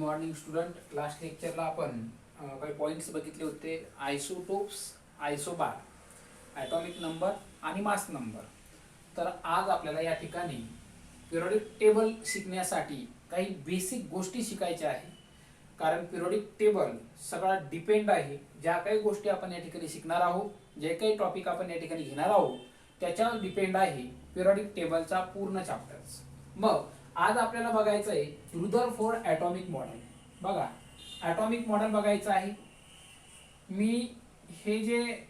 Morning student. Last लेक्चरला आपण काही points बघितले होते. आयसोटोप्स, आयसोबार, ॲटॉमिक नंबर आणि मास नंबर. तर आज आपल्याला या ठिकाणी पिरियडिक टेबल शिकण्यासाठी काही बेसिक गोष्टी शिकायच्या आहे. कारण पिरियडिक टेबल सगळा डिपेंड आहे. ज्या काही गोष्टी आपण या ठिकाणी शिकणार आहोत, जे काही टॉपिक आपण या ठिकाणी घेणार आहोत, त्याच्यावर डिपेंड आहे पिरियडिक टेबलचा पूर्ण चॅप्टर्स. मग आज आपल्याला बघायचं आहे रुदरफोर्ड ॲटॉमिक मॉडेल. बघा, ॲटॉमिक मॉडेल बघायचं आहे. मी हे जे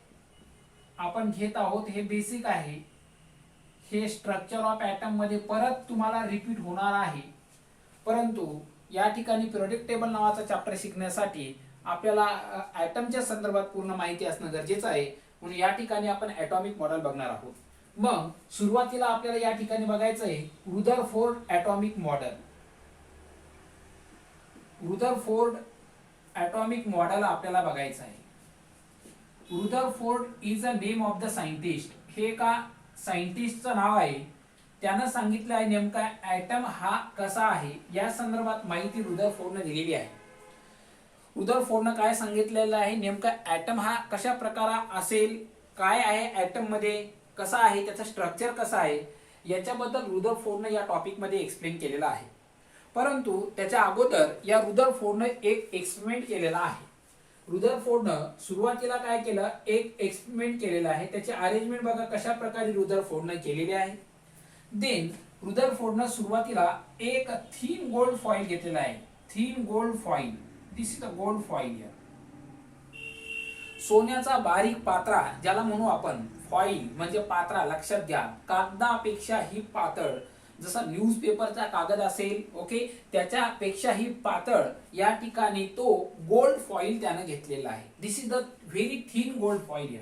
आपण घेत आहोत हे बेसिक आहे. हे स्ट्रक्चर ऑफ ॲटम मध्ये परत तुम्हाला रिपीट होणार आहे. परंतु या ठिकाणी पिरियडिक टेबल नावाचा चॅप्टर शिकण्यासाठी आपल्याला ॲटमच्या संदर्भात पूर्ण माहिती असणं गरजेचं आहे. म्हणून या ठिकाणी आपण ॲटॉमिक मॉडेल बघणार आहोत. मग सुरुवातीला आपल्याला या ठिकाणी बघायचं आहे Rutherford atomic model. Rutherford atomic model आपल्याला बघायचं आहे. Rutherford is a name of the scientist. हे का सायंटिस्टचं नाव आहे. त्यानं सांगितलं आहे नेमका ॲटम हा कसा आहे या संदर्भात माहिती रुदरफोर्डने दिलेली आहे. रुदरफोर्डनं काय सांगितलेलं आहे, नेमका ॲटम हा कशा प्रकारा असेल, काय आहे ॲटम मध्ये, कसा आहे, त्याचं स्ट्रक्चर कसं आहे, याच्याबद्दल रुदरफोर्डने या टॉपिक मध्ये एक्सप्लेन केलेला आहे. परंतु त्याच्या अगोदर या रुदरफोर्डने एक एक्सपेरिमेंट केलेला आहे. रुदरफोर्डनं सुरुवातीला काय केलं, एक एक्सपेरिमेंट केलेला आहे. त्याची अरेंजमेंट बघा कशा प्रकारे रुदरफोर्डने केलेली आहे. देन रुदरफोर्डनं सुरुवातीला एक थीन गोल्ड फॉइल घेतलेला आहे. Thin gold foil, this is a gold foil. सोन्याचा बारीक पात्रा ज्याला म्हणू आपण, फॉइल म्हणजे पात्रा. लक्षात घ्या, कागदापेक्षा ही पातळ, जसा न्यूजपेपरचा कागद असेल, ओके, त्याच्यापेक्षाही पातळ या ठिकाणी तो गोल्ड फॉइल त्याने घेतलेला आहे. This is the very thin gold foil.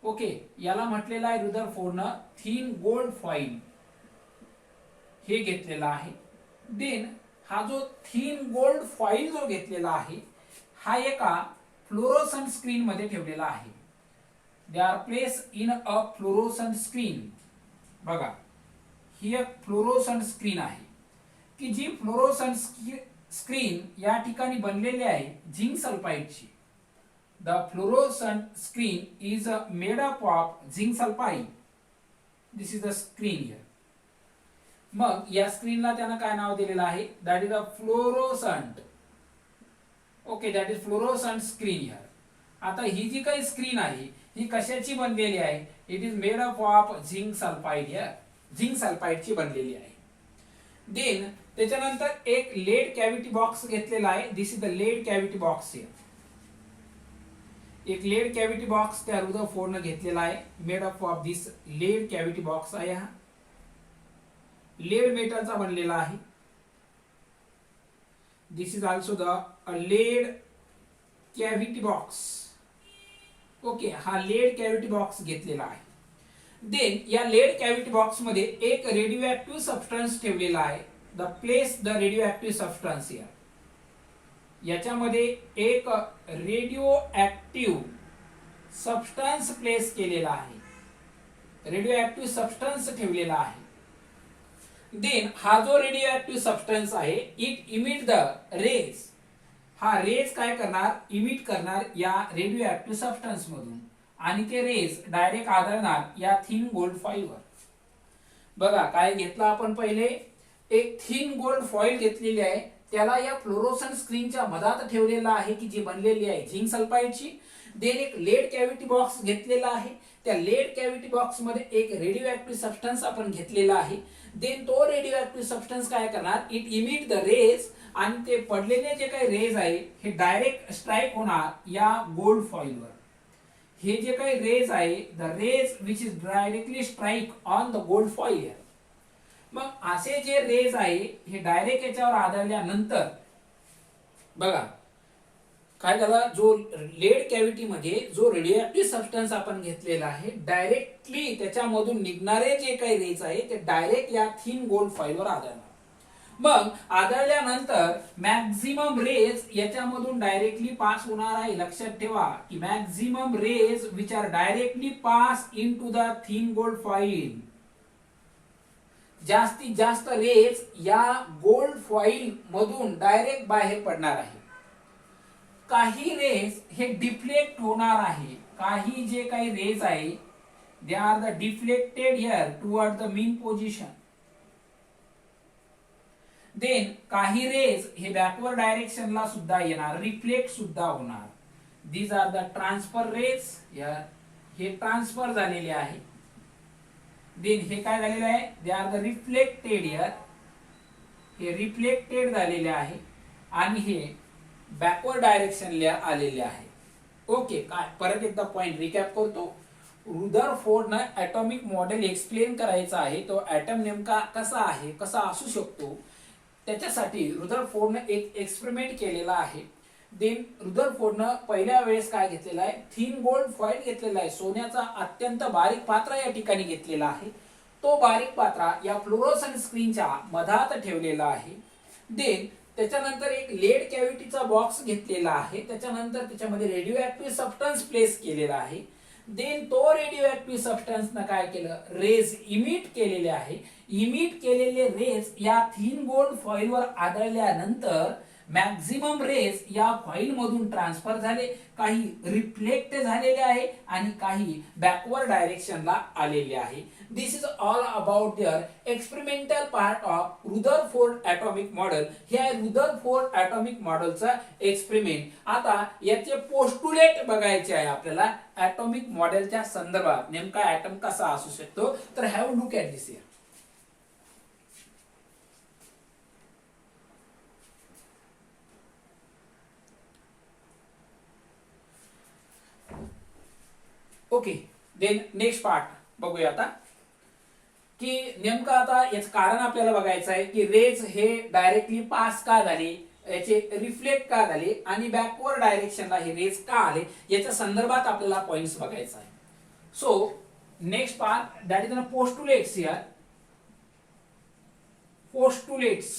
Okay, याला म्हटलेलं आहे रुदरफोर्डनं थीन गोल्ड फॉइल हे घेतलेला आहे. देन हा जो थीन गोल्ड फॉइल जो घेतलेला आहे हा एका फ्लोरोसंट स्क्रीन मध्ये ठेवलेला आहे. They R place in a fluorescent screen. बघा, ही एक फ्लोरोसंट स्क्रीन आहे की जी फ्लोरोसंट स्क्रीन या ठिकाणी बनलेली आहे झिंक सल्फाइडची. The fluorescent screen is made up of zinc sulphide. This is the screen here. मग या स्क्रीनला त्यानं काय नाव दिलेलं आहे, that is a fluorescent. Okay, that is fluorescent screen here. आता ही जी काही स्क्रीन आहे ही कशाची बनलेली आहे, it is made up of zinc sulphide. Here zinc सल्फाइडची बनलेली आहे. देन त्याच्यानंतर एक लेड कॅव्हिटी बॉक्स घेतलेला आहे. This is the lead cavity box. Here एक लेड कॅव्हिटी बॉक्स त्या रुदरफोर्डने घेतलेला आहे. Made up of this lead cavity box आहे. हा लेड मेटलचा बनलेला आहे. This is also the lead cavity box. Okay, हा लेड कॅव्हिटी बॉक्स घेतलेला आहे. देन या लेड कॅव्हिटी बॉक्स मध्ये एक रेडिओ ऍक्टिव्ह सबस्टन्स ठेवलेला आहे. The place the radio active substance here. याच्यामध्ये एक रेडिओ ऍक्टिव्ह सबस्टन्स प्लेस केलेला आहे. रेडिओ ऍक्टिव्ह सबस्टन्स ठेवलेला आहे. देन हा जो रेडिओ ऍक्टिव्ह सबस्टन्स आहे, इट इमिट द रेज. हा रेज काय करणार, इमिट करणार या रेडिओ ऍक्टिव्ह सबस्टन्स मधून, आणि ते रेज डायरेक्ट आदळणार या थीन गोल्ड फॉइलवर. बघा काय घेतलं आपण, पहिले एक थीन गोल्ड फॉइल घेतलेली आहे. त्याला या फ्लोरोसंट स्क्रीनच्या मधात ठेवलेला आहे की जी बनलेली आहे झिंक सल्फाइडची. देन एक लेड कॅव्हिटी बॉक्स घेतलेला आहे. त्या लेड कॅव्हिटी बॉक्स मध्ये एक रेडिओ ऍक्टिव्ह सबस्टन्स आपण घेतलेला आहे. देन तो रेडिओ ऍक्टिव्ह सबस्टन्स काय करणार, इट इमिट द रेज, आणि ते पडलेले जे काही रेज आहे हे डायरेक्ट स्ट्राईक होणार या गोल्ड फॉइलवर. हे जे काही रेज आहे, the rays which is directly strike on the gold foil. मग असे जे रेज आहे हे डायरेक्ट याच्यावर आदळल्यानंतर बघा काय झालं, जो लेड कॅव्हिटी मध्ये जो रेडिओ सबस्टन्स आपण घेतलेला आहे, डायरेक्टली त्याच्यामधून निघणारे जे काही रेज आहे ते डायरेक्ट या थीन गोल्ड फॉइलवर आदळणार. मग आदळल्यानंतर मॅक्झिमम रेज याच्यामधून डायरेक्टली पास होणार आहे. लक्षात ठेवा की maximum rays which are directly pass into the thin gold foil. जास्तीत जास्त रेज या गोल्ड फॉइल मधून डायरेक्ट बाहेर पडणार आहे. काही रेज हे डिफ्लेक्ट होणार आहे. काही जे काही रेज आहे they are the deflected here toward the mean position. Then काही रेज हे बॅकवर्ड डायरेक्शनला सुद्धा येणार, रिफ्लेक्ट सुद्धा होणार. These are the transfer rays. हे ट्रान्सफर झालेले आहे. देन हे काय झालेले आहे, they are the reflected here. हे रिफ्लेक्टेड झालेले आहे आणि हे बॅकवर्ड डायरेक्शनला आलेले आहे. ओके, काय परत एकदा पॉइंट रिकॅप करतो. रुदरफोर्डनं ॲटॉमिक मॉडेल एक्सप्लेन करायचा आहे. तो ॲटम नेमका कसा आहे, कसा असू शकतो, त्याच्यासाठी रुदरफोर्डनं एक एक्सपेरिमेंट केलेला आहे. देन रुदरफोर्डनं पहिल्या वेळेस काय घेतलेला आहे, थिन गोल्ड फॉइल घेतलेला आहे. सोन्याचा अत्यंत बारीक पात्रा या ठिकाणी घेतलेला आहे. तो बारीक पात्रा या फ्लोरोसेंट स्क्रीनच्या मधात ठेवलेला आहे. देन त्याच्यानंतर एक लेड कॅव्हिटीचा बॉक्स घेतलेला आहे. त्याच्यानंतर त्याच्यामध्ये रेडिओ ऍक्टिव्ह सबस्टन्स प्लेस केलेला आहे. देन तो रेडिओ ऍक्टिव्ह सबस्टन्सनं काय केलं, रेज इमिट केलेले आहे. इमिट केलेले रेज या थिन गोल्ड फॉइलवर आदळल्यानंतर मॅक्झिमम रेज या फॉइल मधून ट्रान्सफर झाले. काही रिफ्लेक्ट झालेले आहे आणि काही बॅकवर्ड डायरेक्शनला आलेले आहे. This is all about there experimental part of Rutherford atomic model. हे आहे रुदरफोर्ड ॲटॉमिक मॉडेलचा एक्सपेरिमेंट. आता याचे पोस्टुलेट बघायचे आहे आपल्याला ॲटॉमिक मॉडेलच्या संदर्भात. नेमका ॲटम कसा असू शकतो, तर have look at this here. Okay, then next part बघूया आता की नेमकं आता याचं कारण आपल्याला बघायचं आहे की रेज हे डायरेक्टली पास का झाले, याचे रिफ्लेक्ट का झाले आणि बॅकवर्ड डायरेक्शनला हे रेज का आले, याच्या संदर्भात आपल्याला पॉइंट्स बघायचा आहे. So next part that is postulates here. Postulates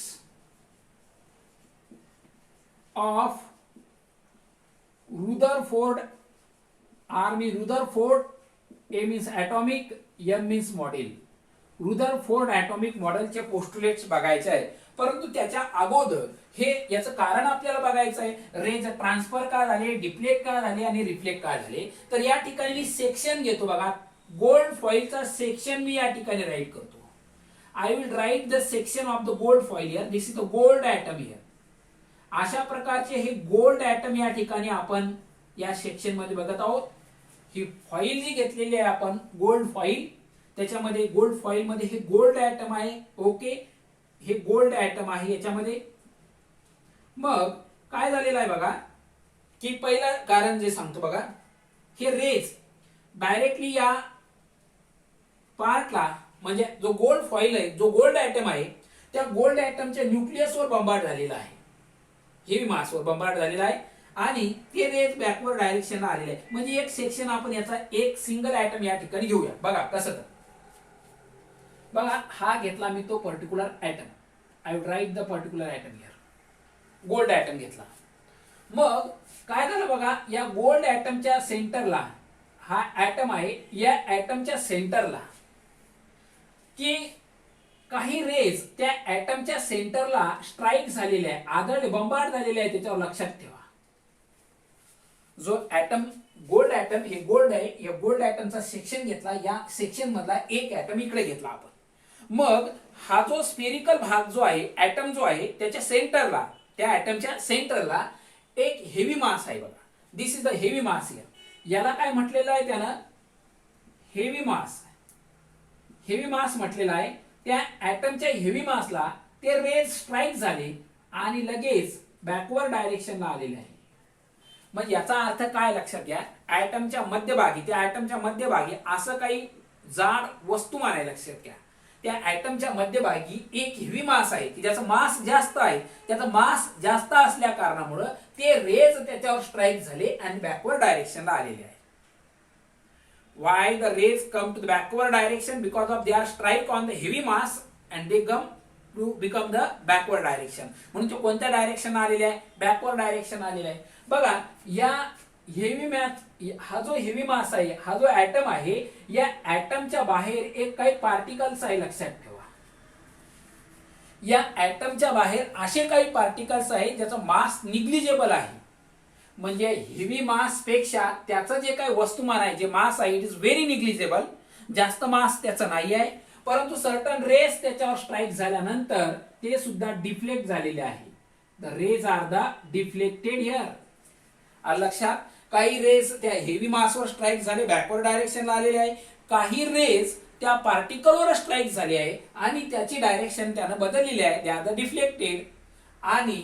of Rutherford. R means Rutherford, A means atomic, M means model. Rutherford atomic मॉडेलचे पोस्टुलेट्स बघायचे आहे. परंतु त्याच्या अगोदर हे याचं कारण आपल्याला बघायचं आहे. रेज ट्रान्सफर का झाले, डिफ्लेक्ट का झाले आणि रिफ्लेक्ट का झाले. तर या ठिकाणी मी सेक्शन घेतो बघा. गोल्ड फॉइलचा सेक्शन मी या ठिकाणी राईट करतो. I will write the section of the gold foil here. This is the gold atom here. अशा प्रकारचे हे गोल्ड ॲटम या ठिकाणी आपण या सेक्शन मध्ये बघत आहोत. ही फॉइल जी घेतलेली आहे आपण गोल्ड फॉइल, त्याच्यामध्ये गोल्ड फॉइल मध्ये हे गोल्ड ॲटम आहे. ओके, हे गोल्ड ॲटम आहे याच्यामध्ये. मग काय झालेलं आहे बघा की पहिलं कारण जे सांगतो बघा, हे रेज डायरेक्टली या पार्टला म्हणजे जो गोल्ड फॉइल आहे, जो गोल्ड ॲटम आहे, त्या गोल्ड ॲटमच्या न्यूक्लियसवर बंबार्ड झालेला आहे. हेवी मासवर बंबार्ड झालेला आहे आणि ते रेज बॅकवर्ड डायरेक्शनला आलेले आहे. म्हणजे एक सेक्शन आपण याचा एक सिंगल ॲटम या ठिकाणी घेऊया. बघा कसं तर बघा, हा घेतला मी तो particular atom. I would write the particular atom here. Gold atom घेतला. मग काय झालं बघा, या गोल्ड ॲटमच्या सेंटरला हा ॲटम आहे. या ॲटमच्या सेंटरला की काही रेज त्या ॲटमच्या सेंटरला स्ट्राईक झालेले आहे, आदळले, बंबार्ड झालेले आहे. त्याच्यावर लक्षात ठेवा, जो ॲटम गोल्ड ॲटम हे गोल्ड आहे. या गोल्ड ॲटमचा सेक्शन घेतला. या सेक्शन मधला एक ॲटम इकडे घेतला आपण. मग हा जो स्फेरिकल भाग जो आहे, ॲटम जो आहे, त्याच्या सेंटरला, त्या ॲटमच्या सेंटरला एक हेवी मास आहे बघा. This is the heavy mass here. याला काय म्हटलेलं आहे त्यानं, हेवी मास. हेवी मास म्हटलेला आहे. त्या ॲटमच्या हेवी मासला ते रेज स्ट्राईक झाले आणि लगेच बॅकवर्ड डायरेक्शनला आलेले आहे. मग याचा अर्थ काय लक्षात घ्या, ॲटमच्या मध्यभागी, त्या ॲटमच्या मध्यभागी असं काही जाड वस्तुमान आहे. लक्षात घ्या, त्या ॲटमच्या मध्यभागी एक हेवी मास आहे की ज्याचा मास जास्त आहे. त्याचा मास जास्त असल्या कारणामुळे ते रेज त्याच्यावर स्ट्राईक झाले आणि बॅकवर्ड डायरेक्शनला आलेले आहे. Why the rays come to the backward direction? Because of they are strike on the heavy mass and they come to become the backward direction. म्हणून तो कोणत्या डायरेक्शन आलेला आहे, बॅकवर्ड डायरेक्शन आलेला आहे. बघा, या हेवी मॅस, हा जो हेवी मास आहे, हा जो ॲटम आहे, या ॲटमच्या बाहेर एक काही पार्टिकल्स आहे. लक्षात ठेवा, या ऍटमच्या बाहेर असे काही पार्टिकल्स आहेत ज्याचं मास निग्लिजेबल आहे, म्हणजे हेवी मास पेक्षा त्याचं जे काही वस्तुमान आहे, जे मास आहे, इट इज व्हेरी निग्लिजेबल, जास्त मास त्याचं नाही आहे, परंतु सर्टन रेस त्याच्यावर स्ट्राईक झाल्यानंतर ते सुद्धा डिफ्लेक्ट झालेले आहे. The rays are the deflected here. लक्षात, काही रेज त्या हेवी मासवर स्ट्राईक झाले, बॅकवर्ड डायरेक्शनला आलेले आहे, काही रेज त्या पार्टिकलवर स्ट्राईक झाली आहे आणि त्याची डायरेक्शन त्यानं बदललेली आहे, दे आर द डिफ्लेक्टेड. आणि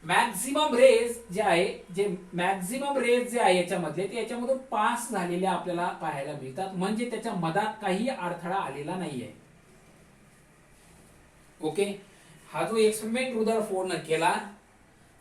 मॅक्झिमम रेज जे आहे, जे मॅक्झिमम रेज जे आहे याच्यामधले, ते याच्यामधून पास झालेले आपल्याला पाहायला मिळतात, म्हणजे त्याच्या मधात काही अडथळा आलेला नाहीये. ओके, हा जो एक्सपेरिमेंट रुदरफोर्डनं केला,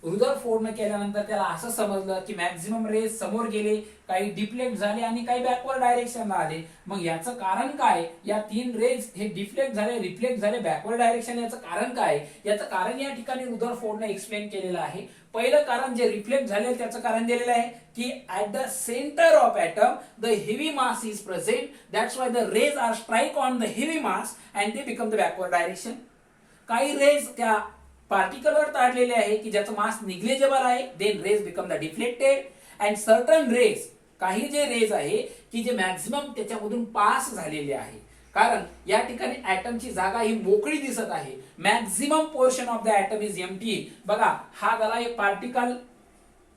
रुदरफोर्डनं केल्यानंतर त्याला असं समजलं की मॅक्झिमम रेज समोर गेले, काही डिफ्लेक्ट झाले आणि काही बॅकवर्ड डायरेक्शनला आले. मग याचं कारण काय? या 3 रेज हे डिफ्लेक्ट झाले, रिफ्लेक्ट झाले, बॅकवर्ड डायरेक्शन, याचं कारण काय? याचं कारण या ठिकाणी रुदरफोर्डनं एक्सप्लेन केलेलं आहे. पहिलं कारण जे रिफ्लेक्ट झाले त्याचं कारण दिलेलं आहे की at the centre of atom the heavy mass is present, that's why the rays are strike on the heavy mass and they become the backward direction. काही रेज त्या पार्टिकलवर ताडलेले आहे की ज्याचं मास निग्लिजेबल आहे, then rays become the deflected. And certain rays, काही जे रेज आहे की जे मॅक्झिमम त्याच्यामधून पास झालेले आहे, कारण या ठिकाणी ऍटमची जागा ही मोकळी दिसत आहे, maximum portion of the atom is empty. बघा, हा झाला एक particle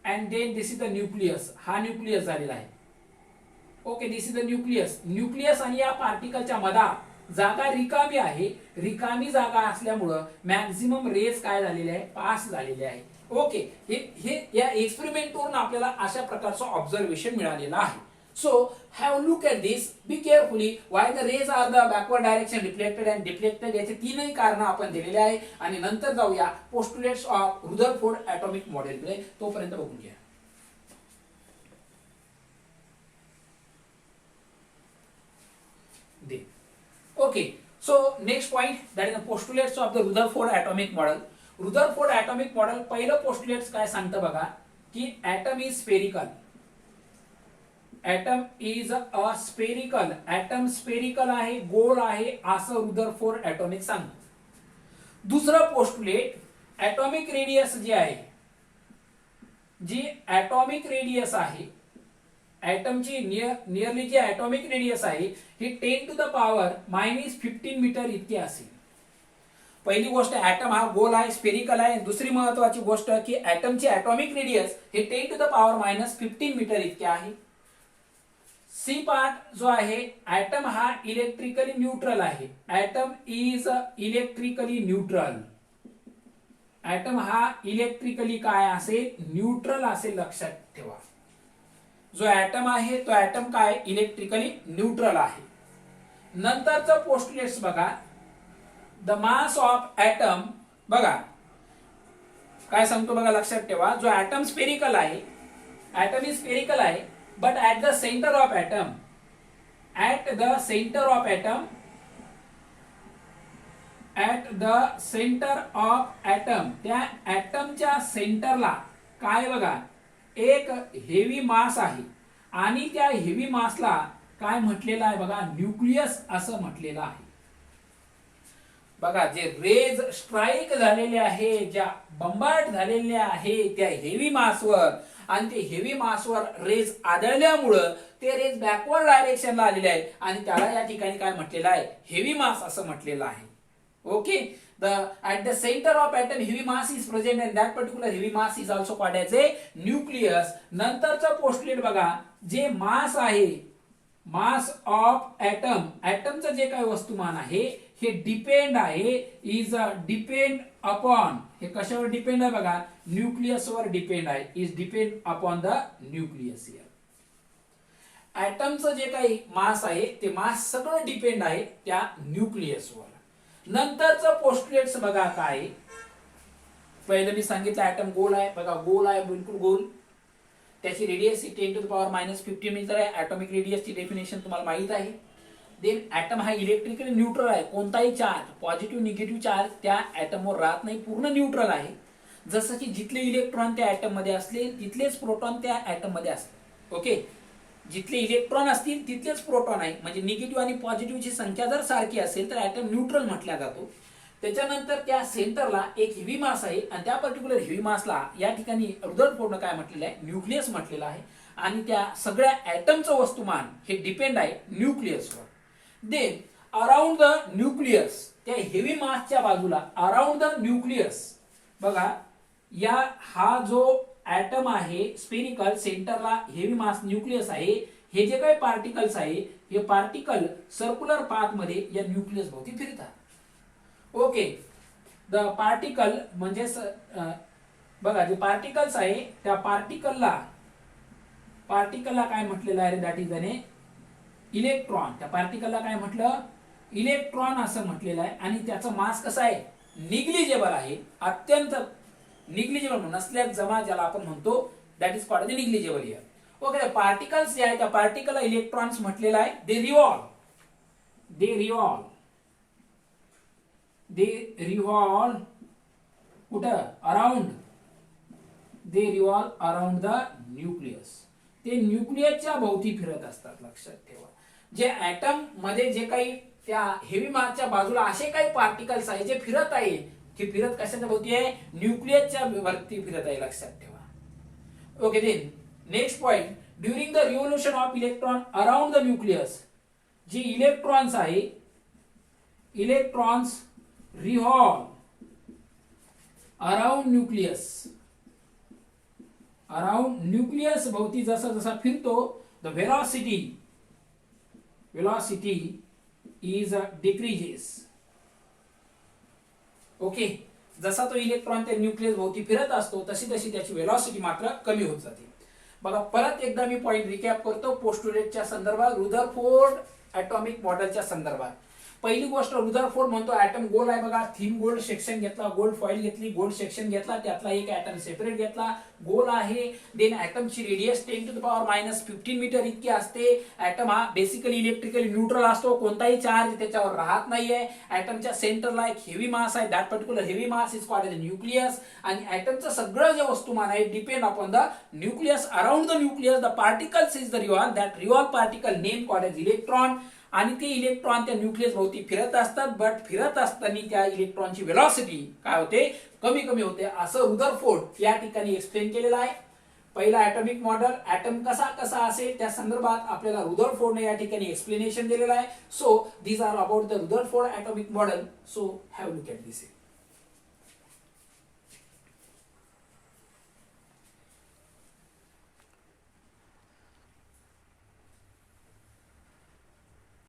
and then this is the nucleus, हा न्यूक्लियस झालेला आहे. Okay, this is the nucleus. Nucleus आणि या पार्टिकलच्या मधात जागा रिकामी आहे, रिकामी जागा असल्यामुळं मॅक्झिमम रेज काय झालेले आहे, पास झालेले आहे. ओके, हे या एक्सपेरिमेंटवरून आपल्याला अशा प्रकारचं ऑब्झर्वेशन मिळालेलं आहे. So have look at this, be carefully, why the rays are the backward direction, reflected and deflected, याचे 3ही कारण आपण दिलेले आहे. आणि नंतर जाऊया पोस्टुलेट्स ऑफ रुदरफोर्ड ॲटॉमिक मॉडेलकडे, तोपर्यंत बघून घ्या. Okay, so next point, that is the postulates of the Rutherford atomic model. Rutherford atomic model पहिलं postulates काय सांगतं बघा, की atom is spherical. Atom is a spherical. Atom spherical आहे, गोल आहे, असं रुदरफोर्ड atomic सांगतं. दुसरं postulate, atomic radius जे आहे, जी atomic radius आहे, ऍटमची नियरली जी ऍटॉमिक रेडियस आहे ही 10 to the power -15 मीटर इतकी असेल. पहिली गोष्ट, ऍटम हा गोल आहे, स्पेरिकल आहे. दुसरी महत्वाची गोष्ट की ऍटमची ऍटॉमिक रेडियस हे 10 to the power -15 मीटर इतके आहे. सी पार्ट जो आहे, ऍटम हा इलेक्ट्रिकली न्यूट्रल आहे. Atom is electrically neutral. Atom हा इलेक्ट्रिकली काय असेल, न्यूट्रल असेल, लक्षात ठेवा. जो ऍटम आहे तो ऍटम काय, इलेक्ट्रिकली न्यूट्रल आहे. नंतरचं पोस्टुलेट्स बघा, द मास ऑफ ऍटम, बघा काय सांगतो बघा, लक्षात ठेवा. जो ऍटम स्पेरिकल आहे, ऍटम इज स्पेरिकल आहे, but at the centre of atom, at the centre of atom, at the centre of atom, त्या ऍटमच्या सेंटरला काय बघा, एक हेवी मास आहे आणि त्या हेवी मासला काय म्हटलेलं आहे बघा, न्यूक्लियस असं म्हटलेलं आहे. बघा, जे रेज स्ट्राईक झालेले आहे, ज्या बंबार्ड झालेले आहे त्या हेवी मासवर, आणि ते हेवी मासवर रेज आदळल्यामुळं ते रेज बॅकवर्ड डायरेक्शनला आलेले आहे आणि त्याला या ठिकाणी काय म्हटलेलं आहे, हेवी मास असं म्हटलेलं आहे. Okay, at the center of atom heavy mass is present and that particular heavy mass is also called as a nucleus. नंतरचा पोस्टुलेट बघा, जे मास आहे, मास ऑफ ऍटम, ऍटमचं जे काही वस्तुमान आहे हे डिपेंड आहे, इज डिपेंड अपॉन, हे कशावर डिपेंड आहे बघा, न्यूक्लियसवर डिपेंड आहे, is depend upon the nucleus. Here ऍटमचं जे काही मास आहे ते मास सगळं डिपेंड आहे त्या न्यूक्लियसवर. नंतरचं पोस्टुलेट्स बघा काय, पहिलं मी सांगितलं ऍटम गोल आहे, बघा गोल आहे, बिलकुल गोल. त्याची radius 10 to the power -15 metre आहे. ऍटॉमिक रेडियसची डेफिनेशन तुम्हाला माहित आहे. देन ऍटम हा इलेक्ट्रिकली न्यूट्रल आहे, कोणताही चार्ज, पॉझिटिव्ह निगेटिव्ह चार्ज त्या ऍटमवर राहत नाही, पूर्ण न्यूट्रल आहे. जसं की जिथले इलेक्ट्रॉन त्या ऍटम मध्ये असले तिथलेच प्रोटॉन त्या ऍटम मध्ये असले. ओके, जिथले इलेक्ट्रॉन असतील तिथलेच प्रोटॉन आहे, म्हणजे निगेटिव्ह आणि पॉझिटिव्हची संख्या जर सारखी असेल तर ऍटम न्यूट्रल म्हटला जातो. त्याच्यानंतर त्या सेंटरला एक हेवी मास आहे आणि त्या पर्टिक्युलर हेवी मासला या ठिकाणी रुदरफोर्डनं काय म्हटलेलं आहे, न्यूक्लियस म्हटलेलं आहे. आणि त्या सगळ्या ऍटमचं वस्तुमान हे डिपेंड आहे न्यूक्लियसवर. देन अराउंड द न्यूक्लियस, त्या हेवी मासच्या बाजूला अराउंड द न्यूक्लियस बघा, या हा जो ऍटम आहे स्पेरिकल, सेंटरला हेवी मास न्यूक्लियस आहे, हे जे काही पार्टिकल्स आहे हे पार्टिकल सर्क्युलर पाथ मध्ये या न्यूक्लियस भोवती फिरतात. ओके, द पार्टिकल म्हणजे बघा जे पार्टिकल्स आहे त्या पार्टिकलला काय म्हटलेलं आहे, दॅट इज अन इलेक्ट्रॉन. त्या पार्टिकलला काय म्हटलं, इलेक्ट्रॉन असं म्हटलेलं आहे. आणि त्याचं मास कसं आहे, निग्लिजेबल आहे, अत्यंत निग्लिजेबल, नसल्यास जमा ज्याला आपण म्हणतो, that is called the negligible here. Okay, particles जे आहे त्या पार्टिकलला इलेक्ट्रॉन्स म्हटलेलं आहे. दे रिव्हॉल्व कुठं, around, they revolve around the nucleus. ते न्यूक्लियसच्या भोवती फिरत असतात. लक्षात ठेवा, जे ऍटम मध्ये जे काही त्या हेवी मासच्या बाजूला असे काही पार्टिकल्स आहे जे फिरत आहे, की फिरत कशाच्या भोवती आहे, न्यूक्लियसच्या वरती फिरत आहे. लक्षात ठेवा. Okay, then next point, during the revolution of electron around the nucleus, जे इलेक्ट्रॉन्स आहे, इलेक्ट्रॉन्स रिव्हॉल्व अराउंड न्यूक्लियस भोवती जसा जसा फिरतो, the velocity is decreases. Okay, जसा तो इलेक्ट्रॉन त्या न्यूक्लियस भोवती फिरत असतो तशी तशी त्याची वेलॉसिटी मात्र कमी होत जाते. बघा, परत एकदा मी पॉइंट रिकॅप करतो पोस्टुलेटच्या संदर्भात, रुदरफोर्ड ॲटॉमिक मॉडेलच्या संदर्भात. पहिली गोष्ट, रुदरफोर्ड म्हणतो ऍटम गोल आहे बघा, थीन गोल्ड सेक्शन घेतला, गोल्ड फॉइल घेतली, गोल्ड सेक्शन घेतला, त्यातला एक ऍटम सेपरेट घेतला, गोल आहे. देन ऍटमची रेडियस 10⁻⁻15 मीटर इतकी असते. ऍटम हा बेसिकली इलेक्ट्रिकली न्यूट्रल असतो, कोणताही चार्ज त्याच्यावर राहत नाहीये. ऍटमच्या सेंटरला एक हेवी मास आहे, that particular heavy mass is called the nucleus. आणि ऍटमचं सगळं जे वस्तुमान आहे depend upon the nucleus. Around the nucleus the particles is the revolve, that revolve particle name called as electron. आणि ते इलेक्ट्रॉन त्या न्यूक्लियस भोवती फिरत असतात, बट फिरत असताना त्या इलेक्ट्रॉनची वेलॉसिटी काय होते, कमी कमी होते. असं रुदरफोर्ड या ठिकाणी एक्सप्लेन केलेलं आहे. पहिला ॲटॉमिक मॉडेल, ॲटम कसा कसा असेल त्या संदर्भात आपल्याला रुदरफोर्डने या ठिकाणी एक्सप्लेनेशन दिलेलं आहे. So these are about the Rutherford atomic model. So have look at this.